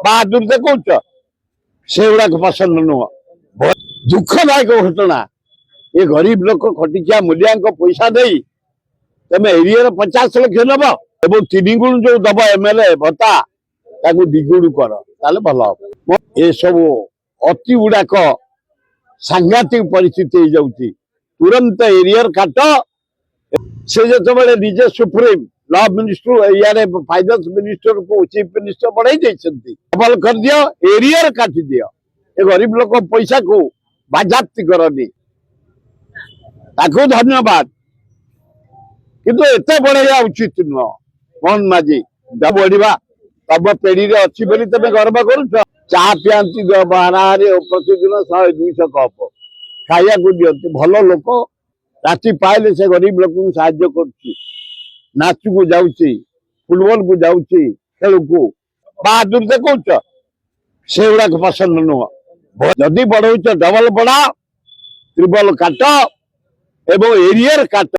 ବାହାଦୁର ଦେଖଉଛ ସେଗୁଡାକ ପସନ୍ଦ ନୁହଁ। ଦୁଃଖଦାୟକ ଘଟଣା ଏ ଗରିବ ଲୋକ ଖଟିକିଆ ମୂଲିଆଙ୍କ ପଇସା ଦେଇ ତମେ ଏରିଆର 50 ଲକ୍ଷ ନବ ଏବଂ 3 ଗୁଣ ଯୋଉ ଦବ ଏମଏଲଏ ଭତ୍ତା ତାକୁ 2 ଗୁଣ କର ତାହେଲେ ଭଲ ହବ। ଏସବୁ ଅତି ଗୁଡାକ ସାଂଘାତିକ ପରିସ୍ଥିତି ହେଇଯାଉଛି। ତୁରନ୍ତ ଏରିଆର କାଟ। ସେ ଯେତେବେଳେ ନିଜେ ସୁପ୍ରିମ ल ମିନିଷ୍ଟର ଇଆରେ ଫାଇନାନ୍ସ ମିନିଷ୍ଟର को चीफ मिनिस्टर बढ़ाई देछंती डबल कर दियो एरियर काटी दियो। ए गरीब लोक पैसा को बाजाप्ति करनी ताको धन्यवाद किंतु एते बढ़ाया उचित नुह। मोहन माझी बढ़िया तब पेढ़ी रे अच्छी बोली तमे गर्व करुछ। चा पियांती बारे प्रतिदिन 100-200 कप खाया को दियंती भल लोक राति पाइले से गरीब लोक साहाय्य करुच्ची। नाच को जाऊँची फुटबॉल को जाऊँची खेल को बहादुर देखौछ सेगुड़ा पसंद नुह। जदि बढ़ौच डबल बढ़ा ट्रिपल काट एवं एरियर काट।